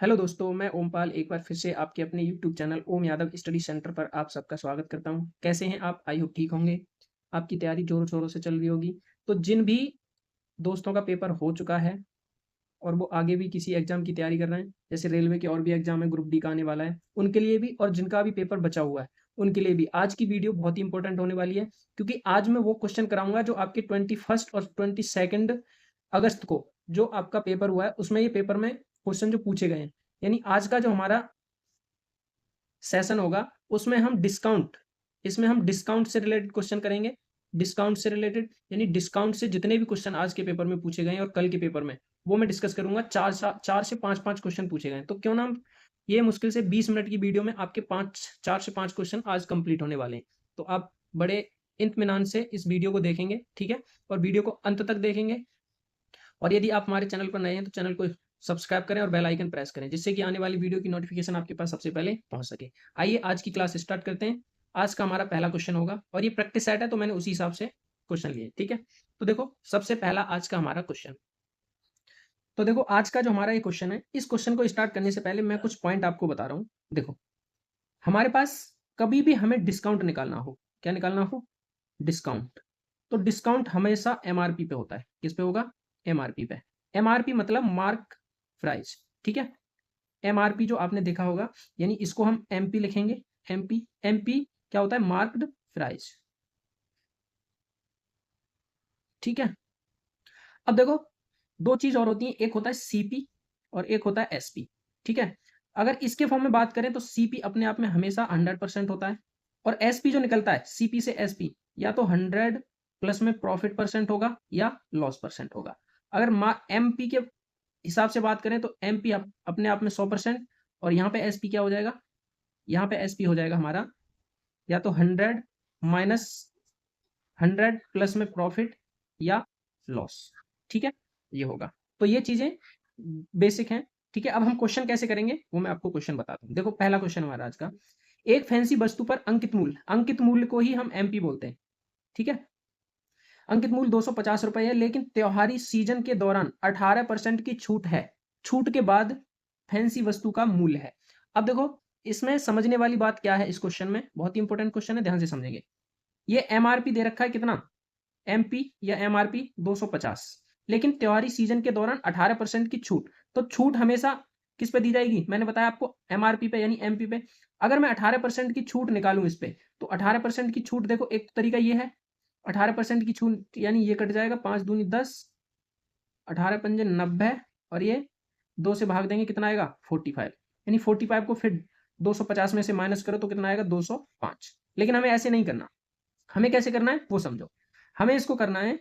Hello दोस्तों, मैं ओमपाल एक बार फिर से आपके अपने यूट्यूब चैनल ओम यादव स्टडी सेंटर पर आप सबका स्वागत करता हूँ। कैसे हैं आप? आई होप ठीक होंगे। आपकी तैयारी ज़ोरों-शोरों से चल रही होगी। तो जिन भी दोस्तों का पेपर हो चुका है और वो आगे भी किसी एग्ज़ाम की तैयारी कर रहे हैं, जैसे रेलवे के और भी एग्ज़ाम है, ग्रुप डी का आने वाला है, उनके लिए भी और जिनका भी पेपर बचा हुआ है, उनके लिए भी आज की वीडियो बहुत ही इंपॉर्टेंट होने वाली है क्योंकि आज मैं वो क्वेश्चन कराऊँगा जो आपके 21st और 22nd अगस्त को जो आपका पेपर हुआ है, उसमें ये पेपर में क्वेश्चन जो पूछे गए हैं। यानी आज का जो हमारा सेशन होगा, उसमें हम डिस्काउंट से रिलेटेड क्वेश्चन करेंगे। डिस्काउंट से रिलेटेड यानी डिस्काउंट से जितने भी क्वेश्चन आज के पेपर में पूछे गए हैं और कल के पेपर में, वो मैं डिस्कस करूँगा। 4 से 5-5 क्वेश्चन पूछे गए हैं, तो क्यों ना हम ये मुश्किल से 20 मिनट की वीडियो में आपके 4 से 5 क्वेश्चन आज कंप्लीट होने वाले हैं। तो आप बड़े इत्मीनान से इस वीडियो को देखेंगे, ठीक है? और वीडियो को अंत तक देखेंगे और यदि आप हमारे चैनल पर नए हैं तो चैनल को सब्सक्राइब करें और बेल आइकन प्रेस करें जिससे कि आने वाली वीडियो की नोटिफिकेशन आपके पास सबसे पहले पहुंच सके। आइए आज की क्लास स्टार्ट करते हैं। आज का हमारा पहला क्वेश्चन होगा और ये प्रैक्टिस सेट है तो मैंने उसी हिसाब से क्वेश्चन लिए, ठीक है? तो देखो सबसे पहला आज का हमारा क्वेश्चन। तो देखो आज का जो हमारा ये क्वेश्चन है, इस क्वेश्चन को स्टार्ट करने से पहले मैं कुछ पॉइंट आपको बता रहा हूँ। देखो, हमारे पास कभी भी हमें डिस्काउंट निकालना हो, क्या निकालना हो? डिस्काउंट। तो डिस्काउंट हमेशा एमआरपी पे होता है। किस पे होगा? एमआरपी पे। एमआरपी मतलब मार्क प्राइस, ठीक है? एमआरपी जो आपने देखा होगा, यानी इसको हम एमपी लिखेंगे। एमपी एमपी क्या होता है? मार्क्ड प्राइस, ठीक है? अब देखो, दो चीज और होती है, एक होता है सीपी और एक होता है एसपी, ठीक है? अगर इसके फॉर्म में बात करें तो सीपी अपने आप में हमेशा 100% होता है और एसपी जो निकलता है सीपी से एसपी, या तो 100 प्लस में प्रॉफिट परसेंट होगा या लॉस परसेंट होगा। अगर एमपी के हिसाब से बात करें तो एमपी अपने आप में 100% और यहाँ पे एसपी क्या हो जाएगा? यहाँ पे एसपी हो जाएगा हमारा या तो 100 माइनस 100 प्लस में प्रॉफिट या लॉस, ठीक है? ये होगा। तो ये चीजें बेसिक हैं, ठीक है? अब हम क्वेश्चन कैसे करेंगे वो मैं आपको क्वेश्चन बताता हूँ। देखो पहला क्वेश्चन हमारा आज का, एक फैंसी वस्तु पर अंकित मूल्य को ही हम एमपी बोलते हैं, ठीक है? अंकित मूल्य 250 रुपए है, लेकिन त्योहारी सीजन के दौरान 18% की छूट है। छूट के बाद फैंसी वस्तु का मूल्य है। अब देखो, इसमें समझने वाली बात क्या है? इस क्वेश्चन में बहुत ही इंपॉर्टेंट क्वेश्चन है, ध्यान से समझेंगे। ये एमआरपी दे रखा है कितना? एमपी या एमआरपी 250, लेकिन त्योहारी सीजन के दौरान 18% की छूट। तो छूट हमेशा किस पे दी जाएगी? मैंने बताया आपको, एमआरपी पे यानी एमपी पे। अगर मैं 18% की छूट निकालूं इस पे, तो 18% की छूट देखो, एक तरीका ये है, 18% की छूट यानी ये कट जाएगा, 5 दूनी 10, 18 पंजे 90 और ये 2 से भाग देंगे, कितना आएगा? 45। यानी 45 को फिर 250 में से माइनस करो तो कितना आएगा? 205। लेकिन हमें ऐसे नहीं करना। हमें कैसे करना है वो समझो। हमें इसको करना है,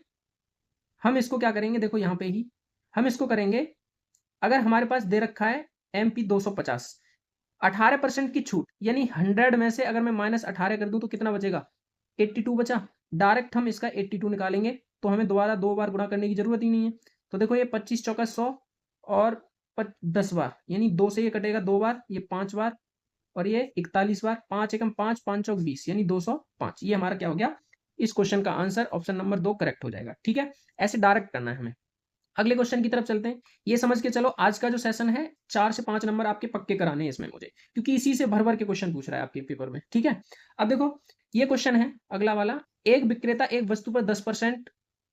हम इसको क्या करेंगे? देखो यहाँ पे ही हम इसको करेंगे। अगर हमारे पास दे रखा है एमपी 250, 18% की छूट यानी 100 में से अगर मैं माइनस 18 कर दूं तो कितना बचेगा? 82 बचा। डायरेक्ट हम इसका 82 निकालेंगे, तो हमें दोबारा 2 बार गुणा करने की जरूरत ही नहीं है। तो देखो, ये 25 चौका 100 और 10 बार, यानी 2 से ये कटेगा 2 बार, ये 5 बार और ये 41 बार। 5 एकम 5, 5 चौक 20, यानी 205। ये हमारा क्या हो गया? इस क्वेश्चन का आंसर ऑप्शन नंबर 2 करेक्ट हो जाएगा, ठीक है? ऐसे डायरेक्ट करना है हमें। अगले क्वेश्चन की तरफ चलते हैं। ये समझ के चलो, आज का जो सेशन है 4 से 5 नंबर आपके पक्के कराने हैं इसमें मुझे, क्योंकि इसी से भर भर के क्वेश्चन पूछ रहा है आपके पेपर में, ठीक है? अब देखो, ये क्वेश्चन है अगला वाला। एक विक्रेता एक वस्तु पर 10%,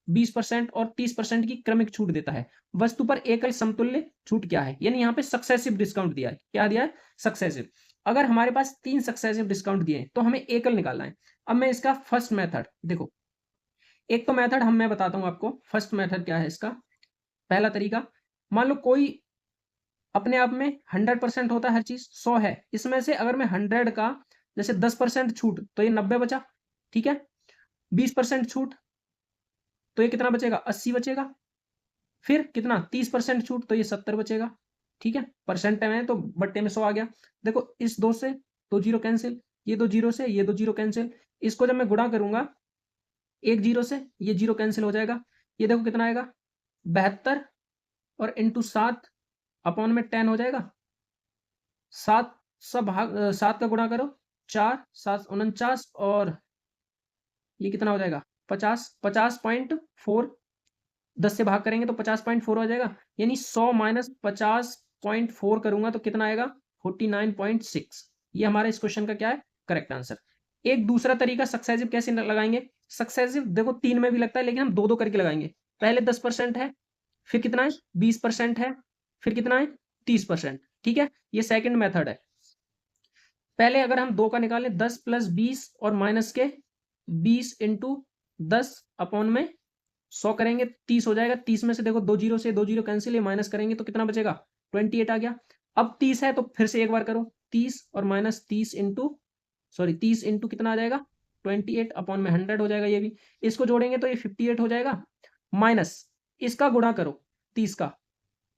20% और 30% की क्रमिक छूट देता है। वस्तु पर एकल समतुल्य छूट क्या है? यानी यहाँ पे सक्सेसिव डिस्काउंट दिया है। क्या दिया है? सक्सेसिव। अगर हमारे पास 3 सक्सेसिव डिस्काउंट दिए हैं तो हमें एकल निकालना है। अब मैं इसका फर्स्ट मेथड देखो, एक तो मेथड मैं बताता हूं आपको। फर्स्ट मेथड क्या है इसका? पहला तरीका, मान लो कोई अपने आप में 100% होता है, हर चीज 100 है, इसमें से अगर मैं 100 का जैसे 10% छूट तो ये 90 बचा, ठीक है? 20% छूट तो ये कितना बचेगा? 80 बचेगा। फिर कितना? 30% छूट तो ये 70 बचेगा, ठीक है? परसेंट में तो बट्टे में 100 आ गया। देखो, इस दो से दो जीरो कैंसिल, ये दो जीरो से ये दो जीरो कैंसिल। इसको जब मैं गुणा करूंगा, एक जीरो से ये जीरो कैंसिल हो जाएगा। ये देखो कितना आएगा? 72 और इंटू 7 अपॉन में 10 हो जाएगा। 7 सब भाग 7 का गुणा करो, 4 7 49 और ये कितना हो जाएगा? 50। 50.4, 10 से भाग करेंगे तो 50.4 हो जाएगा। यानी 100 माइनस 50 10.4 करूंगा तो कितना आएगा 49.6। ये हमारा इस क्वेश्चन का क्या है करेक्ट आंसर। एक दूसरा तरीका सक्सेसिव कैसे लगाएंगे, सक्सेसिव देखो 3 में भी लगता है लेकिन हम 2-2 करके लगाएंगे। पहले 10% है, फिर कितना है 20% है, फिर कितना है 30%। ठीक है, ये सेकंड मेथड है। पहले अगर हम 2 का निकालें 10 + 20 और माइनस के 20 × 10 अपॉन में 100 करेंगे 30 हो जाएगा। 30 में से देखो 2 जीरो से 2 जीरो कैंसिल, ये माइनस करेंगे तो कितना बचेगा 28 आ गया। अब 30 है तो फिर से एक बार करो 30 और माइनस 30 इंटू कितना आ जाएगा 28 अपॉन में 100 हो जाएगा। ये भी इसको जोड़ेंगे तो ये 58 हो जाएगा, माइनस इसका गुणा करो 30 का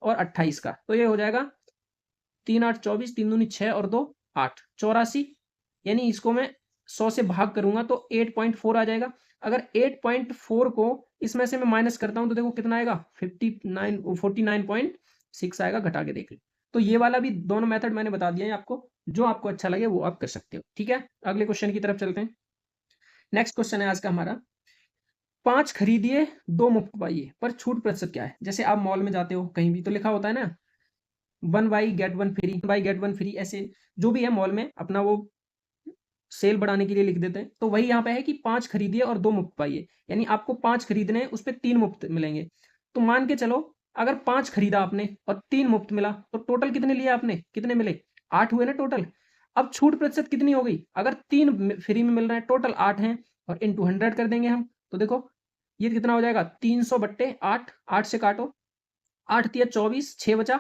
और 28 का, तो ये हो जाएगा 3 8 24, 3 दूनी 6 और 2 8, 84। यानी इसको मैं 100 से भाग करूंगा तो 8.4 आ जाएगा। अगर 8.4 को इसमें से मैं माइनस करता हूं तो देखो कितना आएगा 49.6 आएगा। घटा के देख लो। तो ये वाला भी दोनों मेथड मैंने बता दिया है आपको, जो आपको अच्छा लगे वो आप कर सकते हो। ठीक है, अगले क्वेश्चन की तरफ चलते हैं। नेक्स्ट क्वेश्चन है आज का हमारा, 5 खरीदिए 2 मुफ्त पाइए पर छूट प्रतिशत क्या है। जैसे आप मॉल में जाते हो कहीं भी तो लिखा होता है ना 1 बाई गेट 1 फ्री, ऐसे जो भी है मॉल में अपना वो सेल बढ़ाने के लिए लिख देते हैं। तो वही यहाँ पे है कि 5 खरीदिए और 2 मुफ्त पाइए, यानी आपको 5 खरीदने हैं उस पर 3 मुफ्त मिलेंगे। तो मान के चलो अगर 5 खरीदा आपने और 3 मुफ्त मिला तो टोटल कितने लिए आपने, कितने मिले 8 हुए ना टोटल। अब छूट प्रतिशत कितनी हो गई, अगर 3 फ्री में मिल रहे हैं टोटल 8 हैं और इंटू 100 कर देंगे हम, तो देखो ये कितना हो जाएगा 300/8, 8 से काटो 8 तिया 24, 6 बचा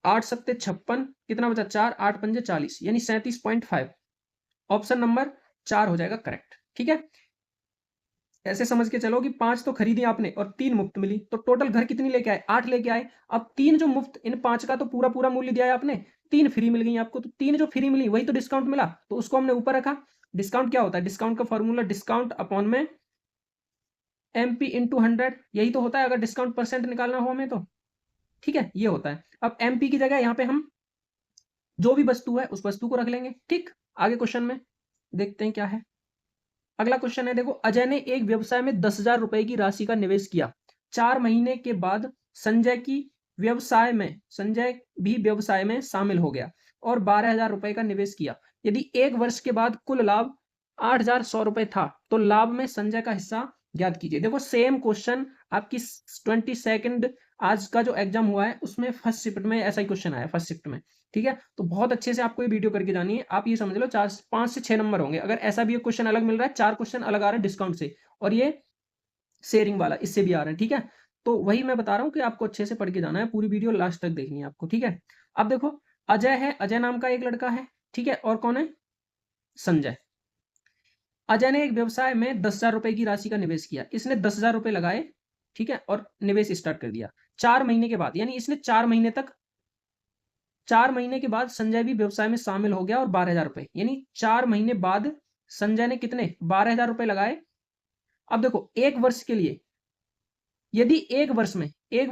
8 सत्ते 56, कितना बचा 4, 8 पंजे 40, यानी 37.5। ऑप्शन नंबर 4 हो जाएगा करेक्ट। ठीक है, ऐसे समझ के चलो कि 5 तो खरीदी आपने और 3 मुफ्त मिली, तो टोटल घर कितनी लेके आए 8 लेके आए। अब 3 जो मुफ्त, इन 5 का तो पूरा पूरा मूल्य दिया है आपने, 3 फ्री मिल गई आपको, तो 3 जो फ्री मिली वही तो डिस्काउंट मिला, तो उसको हमने ऊपर रखा। डिस्काउंट क्या होता है, डिस्काउंट का फॉर्मूला डिस्काउंट अपॉन में MP × 100, यही तो होता है अगर डिस्काउंट परसेंट निकालना हो हमें तो। ठीक है, ये होता है। अब MP की जगह यहाँ पे हम जो भी वस्तु है उस वस्तु को रख लेंगे। ठीक, आगे क्वेश्चन में देखते हैं क्या है। अगला क्वेश्चन है, देखो अजय ने एक व्यवसाय में 10,000 रुपए की राशि का निवेश किया। 4 महीने के बाद संजय भी व्यवसाय में शामिल हो गया और 12,000 रुपए का निवेश किया। यदि 1 वर्ष के बाद कुल लाभ 8,100 रुपए था तो लाभ में संजय का हिस्सा ज्ञात कीजिए। देखो सेम क्वेश्चन आपकी 22 आज का जो एग्जाम हुआ है उसमें फर्स्ट शिफ्ट में ऐसा ही क्वेश्चन आया, फर्स्ट शिफ्ट में। ठीक है, तो बहुत अच्छे से आपको ये वीडियो करके जानी है। आप ये समझ लो 5 से 6 नंबर होंगे। अगर ऐसा भी एक क्वेश्चन अलग मिल रहा है, 4 क्वेश्चन अलग आ रहे हैं डिस्काउंट से, और ये शेयरिंग वाला इससे भी आ रहे हैं। ठीक है, तो वही मैं बता रहा हूँ कि आपको अच्छे से पढ़ के जाना है, पूरी वीडियो लास्ट तक देखनी है आपको। ठीक है, अब देखो अजय है, अजय नाम का एक लड़का है। ठीक है, और कौन है संजय। अजय ने एक व्यवसाय में 10,000 रुपए की राशि का निवेश किया। इसने 10,000 रुपए लगाए, ठीक है, और निवेश स्टार्ट कर दिया। 4 महीने के बाद, यानी इसने 4 महीने के बाद संजय भी व्यवसाय में शामिल हो गया और 12,000 रुपए, यानी 4 महीने बाद संजय ने कितने 12,000 रुपए लगाए। अब देखो 1 वर्ष के लिए, यदि 1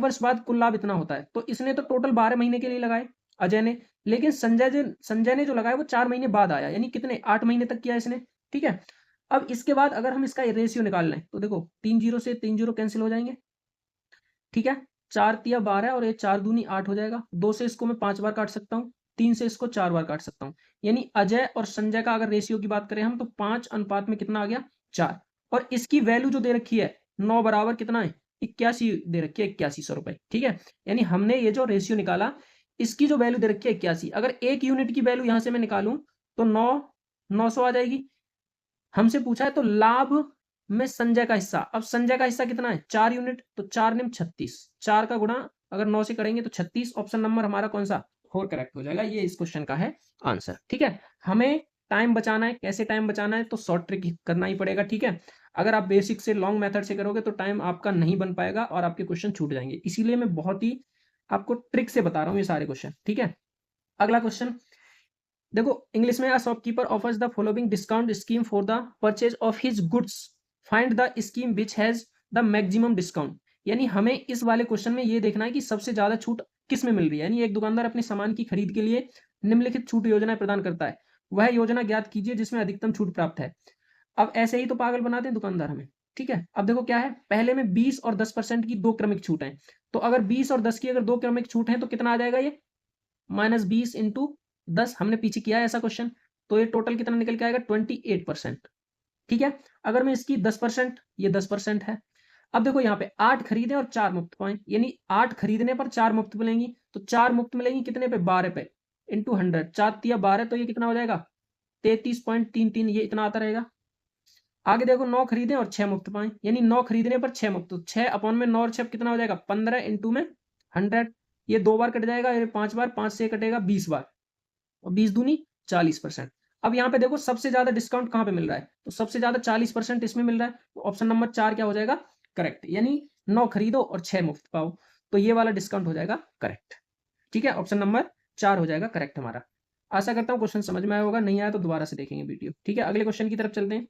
वर्ष बाद कुल लाभ इतना होता है तो इसने तो टोटल 12 महीने के लिए लगाए अजय ने, लेकिन संजय ने जो लगाया वो 4 महीने बाद आया, यानी कितने 8 महीने तक किया इसने। ठीक है, अब इसके बाद अगर हम इसका रेशियो निकाल लें तो देखो 3 जीरो से 3 जीरो कैंसिल हो जाएंगे। ठीक है, 4 तिया 12 और ये 4 दूनी 8 हो जाएगा। 2 से इसको मैं 5 बार काट सकता हूँ, 3 से इसको 4 बार काट सकता हूँ। यानी अजय और संजय का अगर रेशियो की बात करें हम तो 5 अनुपात में कितना आ गया 4। और इसकी वैल्यू जो दे रखी है 9 बराबर कितना है 81 दे रखी है 8100 रुपए। ठीक है, यानी हमने ये जो रेशियो निकाला इसकी जो वैल्यू दे रखी है 81, अगर 1 यूनिट की वैल्यू यहां से मैं निकालूं तो 900 आ जाएगी। हमसे पूछा है तो लाभ में संजय का हिस्सा, अब संजय का हिस्सा कितना है 4 यूनिट, तो 4 निम 36, 4 का गुणा अगर 9 से करेंगे तो 36। ऑप्शन नंबर हमारा कौन सा 4 करेक्ट हो जाएगा। ये इस क्वेश्चन का है आंसर। ठीक है, हमें टाइम बचाना है, कैसे टाइम बचाना है तो शॉर्ट ट्रिक करना ही पड़ेगा। ठीक है, अगर आप बेसिक से लॉन्ग मेथड से करोगे तो टाइम आपका नहीं बन पाएगा और आपके क्वेश्चन छूट जाएंगे, इसीलिए मैं बहुत ही आपको ट्रिक से बता रहा हूँ ये सारे क्वेश्चन। ठीक है, अगला क्वेश्चन देखो इंग्लिश में, a shopkeeper offers the following discount scheme for the purchase of his goods, find the scheme which has the maximum discount. यानी हमें इस वाले क्वेश्चन में ये देखना है कि सबसे ज्यादा छूट किस में मिल रही है। यानी एक दुकानदार अपने सामान की खरीद के लिए निम्नलिखित छूट योजनाएं प्रदान करता है, वह योजना ज्ञात कीजिए जिसमें अधिकतम छूट प्राप्त है। अब ऐसे ही तो पागल बनाते हैं दुकानदार हमें, ठीक है। अब देखो क्या है, पहले में 20 और 10% की दो क्रमिक छूट है, तो अगर 20 और 10 की अगर दो क्रमिक छूट है तो कितना आ जाएगा ये, -20 इंटू 10, हमने पीछे किया है ऐसा क्वेश्चन, तो ये टोटल कितना निकल के आएगा 28%। ठीक है। अगर मैं इसकी 10%, ये 10% है। अब देखो यहाँ पे 8 खरीदे और 4 मुफ्त पाए, यानी 8 खरीदने पर 4 मुफ्त मिलेंगी, तो 4 मुफ्त मिलेंगी कितने पे, 12 पे, इंटू 100, 4 तिया 12, तो ये कितना हो जाएगा 33.33, ये इतना आता रहेगा। आगे देखो 9 खरीदे और 6 मुफ्त पाए, यानी 9 खरीदने पर 6 मुफ्त, तो 6 अपॉन में 9 और 6 कितना हो जाएगा 15 इंटू में 100, ये 2 बार कट जाएगा, ये 5 बार, 5 से कटेगा 20 बार, और 20 दूनी 40%। अब यहाँ पे देखो सबसे ज्यादा डिस्काउंट कहाँ पे मिल रहा है, तो सबसे ज्यादा 40% इसमें मिल रहा है, तो ऑप्शन नंबर 4 क्या हो जाएगा करेक्ट, यानी 9 खरीदो और 6 मुफ्त पाओ, तो ये वाला डिस्काउंट हो जाएगा करेक्ट। ठीक है, ऑप्शन नंबर 4 हो जाएगा करेक्ट हमारा। आशा करता हूँ क्वेश्चन समझ में आया होगा, नहीं आया तो दोबारा से देखेंगे वीडियो। ठीक है, अगले क्वेश्चन की तरफ चलते हैं।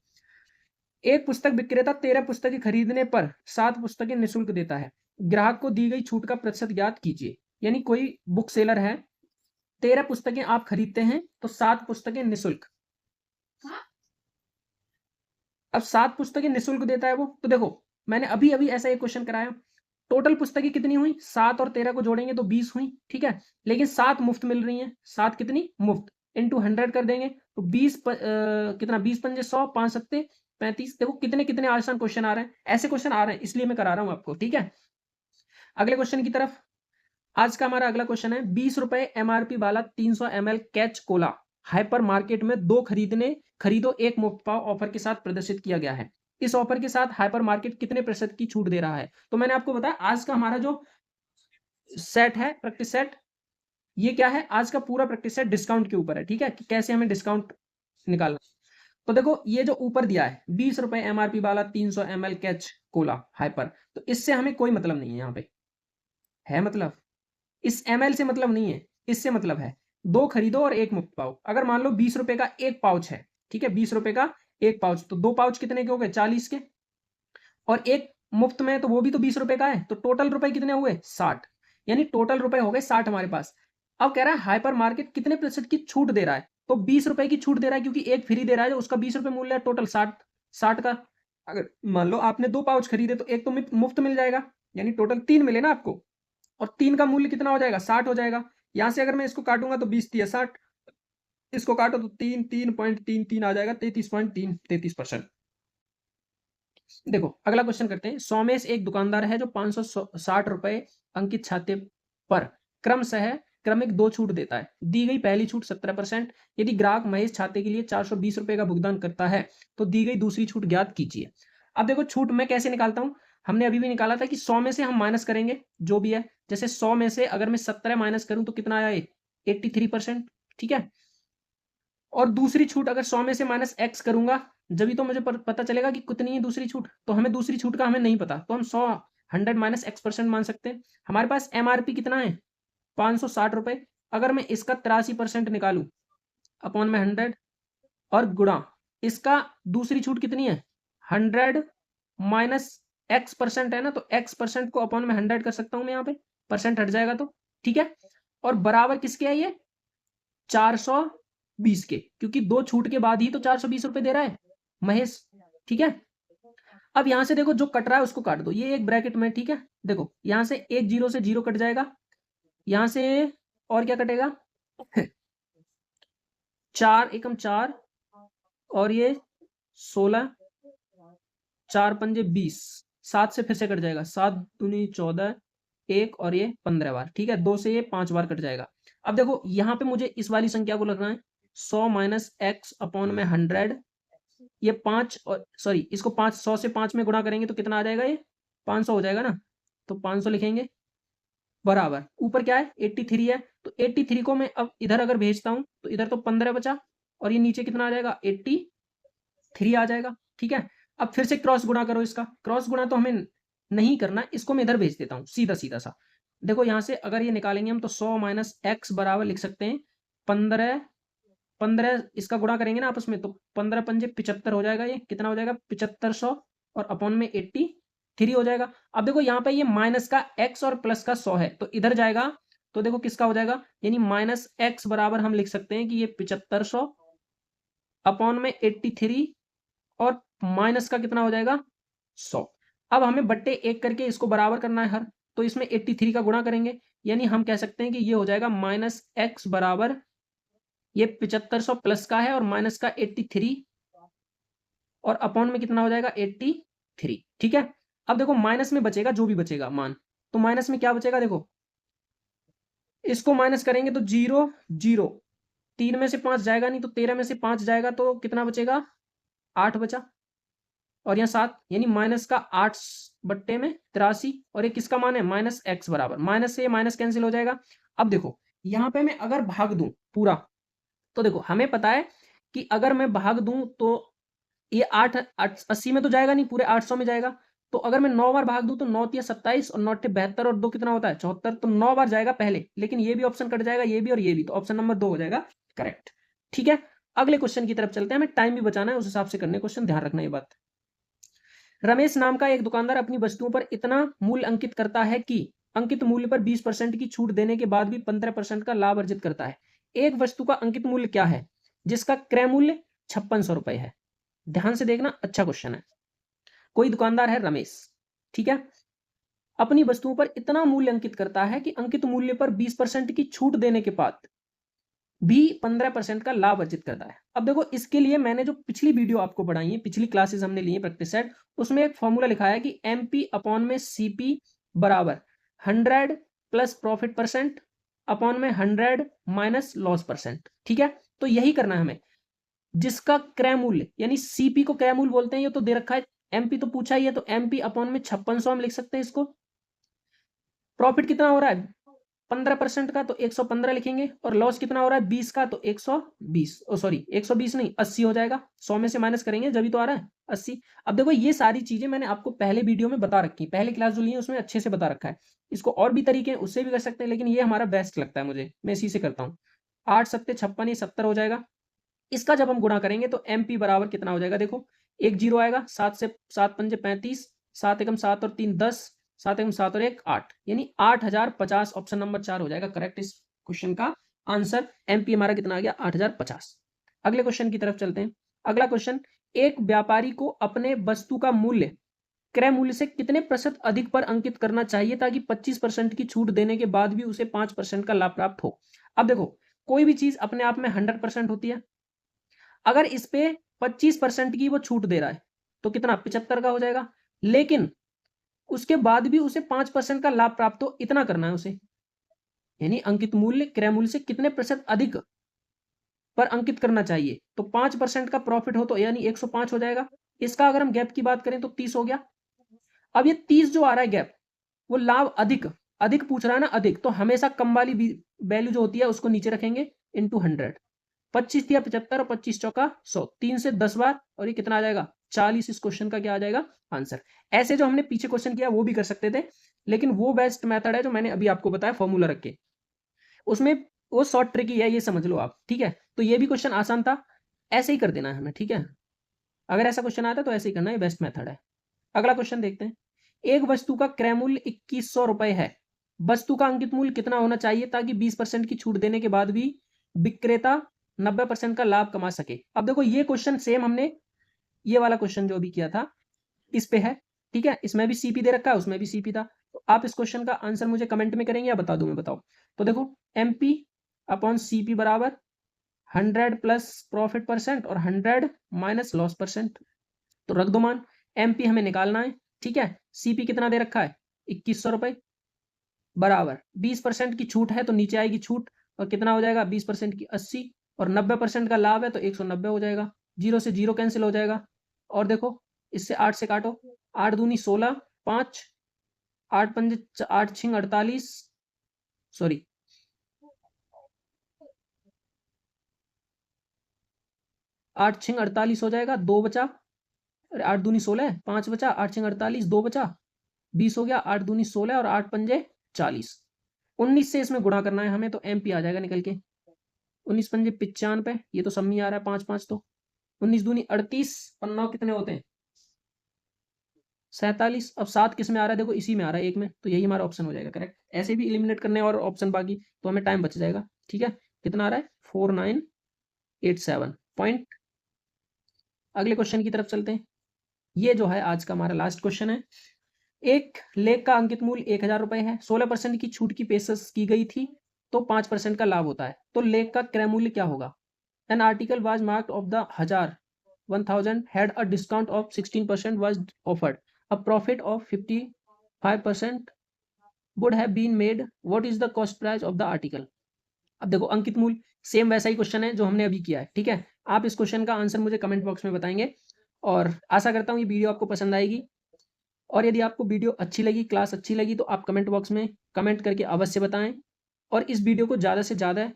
एक पुस्तक विक्रेता 13 पुस्तकें खरीदने पर 7 पुस्तकें निःशुल्क देता है, ग्राहक को दी गई छूट का प्रतिशत ज्ञात कीजिए। यानी कोई बुक सेलर है, 13 पुस्तकें आप खरीदते हैं तो 7 पुस्तकें निःशुल्क, अब 7 पुस्तकें निःशुल्क देता है वो, तो देखो मैंने अभी अभी ऐसा एक क्वेश्चन कराया, टोटल पुस्तकें कितनी हुई, 7 और 13 को जोड़ेंगे तो 20 हुई, ठीक है, लेकिन 7 मुफ्त मिल रही हैं, 7 कितनी मुफ्त, इंटू 100 कर देंगे तो 20 कितना, 20 पंजे 100, 5 सत्ते 35, देखो कितने कितने आसान क्वेश्चन आ रहे हैं, ऐसे क्वेश्चन आ रहे हैं इसलिए मैं करा रहा हूं आपको। ठीक है, अगले क्वेश्चन की तरफ। आज का हमारा अगला क्वेश्चन है, 20 रुपए एमआरपी वाला 300 ml catch Cola hyper market में 2 खरीदो एक मुफ्त पाओ ऑफर के साथ प्रदर्शित किया गया है। इस ऑफर के साथ हाइपर मार्केट कितने प्रतिशत की छूट दे रहा है, तो मैंने आपको बताया आज का हमारा जो सेट है प्रैक्टिस सेट, ये क्या है, आज का पूरा प्रैक्टिस सेट डिस्काउंट के ऊपर है। ठीक है, कि कैसे हमें डिस्काउंट निकालना। तो देखो ये जो ऊपर दिया है 20 रुपए एमआरपी वाला 300 ml कैच कोला हाइपर, तो इससे हमें कोई मतलब नहीं है, यहाँ पे है मतलब, इस ml से मतलब नहीं है, इससे मतलब है 2 खरीदो और 1 मुफ्त पाओ। अगर मान लो 20 रुपए का एक पाउच है, ठीक है, 20 रुपए का एक पाउच, तो 2 पाउच कितने के हो गए 40 के, और एक मुफ्त में तो वो भी तो 20 रुपए का है, तो टोटल रुपए कितने हुए 60, यानी टोटल रुपए हो गए 60 हमारे पास। अब कह रहा है हाइपर मार्केट कितने प्रतिशत की छूट दे रहा है, तो 20 रुपए की छूट दे रहा है, क्योंकि एक फ्री दे रहा है, जो उसका 20 रुपए मूल्य है, टोटल 60 का। अगर मान लो आपने 2 पाउच खरीदे तो एक तो मुफ्त मिल जाएगा, यानी टोटल 3 मिले ना आपको, और 3 का मूल्य कितना हो जाएगा 60 हो जाएगा। यहां से अगर मैं इसको काटूंगा तो 20 तिया 60, इसको काटो तो 3.33 आ जाएगा, 33.33%। देखो अगला क्वेश्चन करते हैं, सोमेश एक दुकानदार है जो 560 रुपए अंकित छाते पर क्रमशः क्रमिक 2 छूट देता है। दी गई पहली छूट 17%, यदि ग्राहक महेश छाते के लिए 420 रुपए का भुगतान करता है तो दी गई दूसरी छूट ज्ञात कीजिए। अब देखो छूट मैं कैसे निकालता हूं, हमने अभी भी निकाला था कि 100 में से हम माइनस करेंगे जो भी है, जैसे 100 में से अगर मैं 17 माइनस करूं तो कितना आया, 83%। ठीक है, और दूसरी छूट अगर 100 में से माइनस एक्स करूंगा, जब तो मुझे पता चलेगा कि कितनी है दूसरी छूट, तो हमें दूसरी छूट का हमें नहीं पता, तो हम 100 माइनस x% मान सकते हैं। हमारे पास एमआरपी कितना है 560 रुपए, अगर मैं इसका 83% निकालू अपॉन में 100 और गुणा इसका दूसरी छूट कितनी है 100 माइनस x% है ना, तो x% को अपॉन में 100 कर सकता हूं मैं, यहाँ पे परसेंट हट जाएगा तो। ठीक है, और बराबर किसके है ये 420 के, क्योंकि 2 छूट के बाद ही तो 420 रुपए दे रहा है महेश। ठीक है, अब यहां से देखो जो कट रहा है उसको काट दो, ये एक ब्रैकेट में। ठीक है, देखो यहां से एक जीरो से जीरो कट जाएगा, यहां से और क्या कटेगा 4 एकम 4, और ये 16, 4 पंजे 20, 7 से फिर से कट जाएगा, 7 दूनी 14, 1 और ये 15 बार। ठीक है, 2 से ये 5 बार कट जाएगा। अब देखो यहाँ पे मुझे इस वाली संख्या को लगना है 100 माइनस एक्स अपॉन में 100, ये 5 और सॉरी इसको 100 से 5 में गुणा करेंगे तो कितना आ जाएगा, ये 500 हो जाएगा ना, तो 500 लिखेंगे बराबर ऊपर क्या है 83 है, तो 83 को मैं अब इधर अगर भेजता हूं तो इधर तो 15 बचा, और ये नीचे कितना आ जाएगा 83 आ जाएगा। ठीक है, अब फिर से क्रॉस गुणा करो, इसका क्रॉस गुणा तो हमें नहीं करना, इसको मैं इधर भेज देता हूँ सीधा सीधा सा। देखो यहां से अगर ये निकालेंगे हम तो 100 माइनस एक्स बराबर लिख सकते हैं 15, 15 इसका गुणा करेंगे ना आपस में, तो 15 पंजे 75 हो जाएगा, ये कितना हो जाएगा 7500, और अपॉन में 83 हो जाएगा। अब देखो यहाँ पे ये माइनस का x और प्लस का 100 है, तो इधर जाएगा तो देखो किसका हो जाएगा, यानी माइनस एक्स बराबर हम लिख सकते हैं कि ये 7500 अपॉन में 83, और माइनस का कितना हो जाएगा 100। अब हमें बट्टे 1 करके इसको बराबर करना है हर, तो इसमें 83 का गुणा करेंगे, यानी हम कह सकते हैं कि ये हो जाएगा -x बराबर, ये 7500 प्लस का है और माइनस का 83 और अपॉन में कितना हो जाएगा 83। ठीक है, अब देखो माइनस में बचेगा जो भी बचेगा मान, तो माइनस में क्या बचेगा देखो, इसको माइनस करेंगे तो 0 0, 3 में से 5 जाएगा नहीं तो 13 में से 5 जाएगा तो कितना बचेगा 8 बचा, और यहाँ 7, यानी माइनस का 8 बट्टे में 83, और ये किसका मान है -x बराबर, माइनस से माइनस कैंसिल हो जाएगा। अब देखो यहाँ पे मैं अगर भाग दूं पूरा, तो देखो हमें पता है कि अगर मैं भाग दूं तो ये 80 में तो जाएगा नहीं, पूरे 800 में जाएगा, तो अगर मैं 9 बार भाग दूं तो 9 तिया 27 और 9 टे 72 और 2 कितना होता है 74, तो 9 बार जाएगा पहले, लेकिन ये भी ऑप्शन कट जाएगा, ये भी और ये भी, तो ऑप्शन नंबर 2 हो जाएगा करेक्ट। ठीक है, अगले क्वेश्चन की तरफ चलते हैं, हमें टाइम भी बचाना है उस हिसाब से करने क्वेश्चन, ध्यान रखना ये बात। रमेश नाम का एक दुकानदार अपनी वस्तुओं पर इतना मूल्य अंकित करता है कि अंकित मूल्य पर 20% की छूट देने के बाद भी 15% का लाभ अर्जित करता है। एक वस्तु का अंकित मूल्य क्या है जिसका क्रय मूल्य 5600 रुपए है। ध्यान से देखना, अच्छा क्वेश्चन है। कोई दुकानदार है रमेश, ठीक है, अपनी वस्तुओं पर इतना मूल्य अंकित करता है कि अंकित मूल्य पर 20% की छूट देने के बाद भी 15% का लाभ अर्जित करता है। अब देखो इसके लिए मैंने जो पिछली वीडियो आपको पढ़ाई है, पिछली क्लासेस हमने ली है प्रैक्टिस सेट, उसमें एक फॉर्मूला लिखा है कि MP अपॉन में CP बराबर 100 प्लस प्रॉफिट परसेंट अपॉन में 100 माइनस लॉस परसेंट। ठीक है, तो यही करना है हमें, जिसका क्रय मूल्य यानी CP को क्रय मूल्य बोलते हैं, ये तो दे रखा है, MP तो पूछा ही है, तो MP अपॉन में 5600 हम लिख सकते हैं इसको। प्रॉफिट कितना हो रहा है 15% का, तो 115 लिखेंगे, और लॉस कितना हो रहा है 20 का, तो 120, सॉरी 120 नहीं 80 हो जाएगा, 100 में से माइनस करेंगे जब भी तो आ रहा है 80। अब देखो ये सारी चीजें मैंने आपको पहले वीडियो में बता रखी है, पहले क्लास जो ली है उसमें अच्छे से बता रखा है। इसको और भी तरीके हैं उससे भी कर सकते हैं, लेकिन ये हमारा बेस्ट लगता है मुझे, मैं इसी से करता हूँ। 8 सत्ते 56, ये 70 हो जाएगा। इसका जब हम गुणा करेंगे तो MP बराबर कितना हो जाएगा देखो, एक जीरो आएगा, 7 से 7 पंजे 35, 7 एकम 7 और 3 10, 7 एकम 7 और 1 8, यानी 8050, ऑप्शन नंबर 4 हो जाएगा करेक्ट इस क्वेश्चन का आंसर। MP हमारा कितना आ गया 8050। अगले क्वेश्चन की तरफ चलते हैं। अगला क्वेश्चन, एक व्यापारी को अपने वस्तु का मूल्य क्रय मूल्य से कितने प्रतिशत अधिक पर अंकित करना चाहिए ताकि 25% की छूट देने के बाद भी उसे 5% का लाभ प्राप्त हो। अब देखो कोई भी चीज अपने आप में 100% होती है, अगर इस पे 25% की वो छूट दे रहा है तो कितना 75 का हो जाएगा, लेकिन उसके बाद भी उसे 5% का लाभ प्राप्त हो, इतना करना है उसे, यानी अंकित मूल्य क्रय मूल्य से कितने प्रतिशत अधिक पर अंकित करना चाहिए, तो 5% का प्रॉफिट हो तो यानी 105 हो जाएगा। इसका अगर हम गैप की बात करें तो 30 हो गया। अब ये 30 जो आ रहा है गैप, वो लाभ अधिक अधिक पूछ रहा है ना, अधिक, तो हमेशा कम वाली वैल्यू जो होती है उसको नीचे रखेंगे इंटू 100, 25 दिया 75 और 25 चौका 100, 3 से 10 बार, और ये कितना आ जाएगा 40। इस क्वेश्चन का क्या आ जाएगा आंसर। ऐसे जो हमने पीछे क्वेश्चन किया वो भी कर सकते थे, लेकिन वो बेस्ट मेथड है जो मैंने अभी आपको बताया फॉर्मूला रख के, उसमें वो शॉर्ट ट्रिक ही है, ये समझ लो आप। ठीक है, तो ये भी क्वेश्चन आसान था, ऐसे ही कर देना है हमें। ठीक है, अगर ऐसा क्वेश्चन आता है तो ऐसे ही करना है, बेस्ट मेथड है। अगला क्वेश्चन देखते हैं। एक वस्तु का क्रय मूल्य 2100 रुपए है, वस्तु का अंकित मूल्य कितना होना चाहिए ताकि 20% की छूट देने के बाद भी विक्रेता 90% का लाभ कमा सके। अब देखो ये क्वेश्चन सेम हमने ये वाला क्वेश्चन जो भी किया था इस पे है। ठीक है, इसमें भी CP दे रखा है, उसमें भी CP था, तो आप इस क्वेश्चन का आंसर मुझे कमेंट में करेंगे या बता दूं मैं, बताओ। तो देखो MP अपॉन CP बराबर 100 प्लस प्रॉफिट परसेंट और 100 माइनस लॉस परसेंट, तो रख दो मान। MP हमें निकालना है, ठीक है, CP कितना दे रखा है 2100 रुपए बराबर 20% की छूट है तो नीचे आएगी छूट, और कितना हो जाएगा 20% की 80, और 90% का लाभ है तो 190 हो जाएगा, जीरो से जीरो कैंसिल हो जाएगा। और देखो इससे 8 से काटो, 8 दूनी 16, 5 8 पंजे 8 छिंग 48, सॉरी 8 छिंग 48 हो जाएगा, 2 बचा, अरे 8 दूनी 16 है, 5 बचा, 8 छिंग 48, 2 बचा, 20 हो गया, 8 दूनी 16 और 8 पंजे 40, 19 से इसमें गुणा करना है हमें, तो MP आ जाएगा निकल के 19 पंजे 95, ये तो सब में आ रहा है 5 5, तो 19 दूनी 38, पन्ना कितने होते हैं 47। अब 7 किस में आ रहा है देखो, इसी में आ रहा है एक में, तो यही हमारा ऑप्शन हो जाएगा करेक्ट। ऐसे भी एलिमिनेट करने और ऑप्शन बाकी, तो हमें टाइम बच जाएगा। ठीक है, कितना आ रहा है 4987 पॉइंट। अगले क्वेश्चन की तरफ चलते हैं। ये जो है आज का हमारा लास्ट क्वेश्चन है। एक लेख का अंकित मूल्य 1000 रुपये है, 16% की छूट की पेशकश की गई थी, तो 5% का लाभ होता है, तो लेख का क्रय मूल्य क्या होगा? An article was marked of the 1000 had a discount of 16% was offered, a profit of 55% would have been made, what is the cost price of the article? अब देखो अंकित मूल्य सेम वैसा ही क्वेश्चन है जो हमने अभी किया है, ठीक है। आप इस क्वेश्चन का आंसर मुझे कमेंट बॉक्स में बताएंगे और आशा करता हूँ ये वीडियो आपको पसंद आएगी। और यदि आपको वीडियो अच्छी लगी, क्लास अच्छी लगी, तो आप कमेंट बॉक्स में कमेंट करके अवश्य बताएं और इस वीडियो को ज़्यादा से ज़्यादा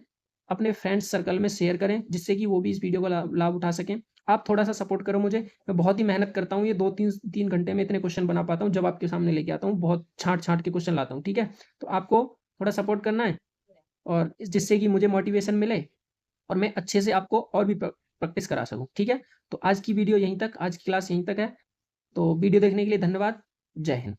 अपने फ्रेंड्स सर्कल में शेयर करें, जिससे कि वो भी इस वीडियो का लाभ उठा सकें। आप थोड़ा सा सपोर्ट करो मुझे, मैं बहुत ही मेहनत करता हूँ, ये 2-3 घंटे में इतने क्वेश्चन बना पाता हूँ, जब आपके सामने लेके आता हूँ बहुत छाँट छाँट के क्वेश्चन लाता हूँ, ठीक है। तो आपको थोड़ा सपोर्ट करना है और जिससे कि मुझे मोटिवेशन मिले और मैं अच्छे से आपको और भी प्रैक्टिस करा सकूँ, ठीक है। तो आज की वीडियो यहीं तक, आज की क्लास यहीं तक है। तो वीडियो देखने के लिए धन्यवाद। जय हिंद।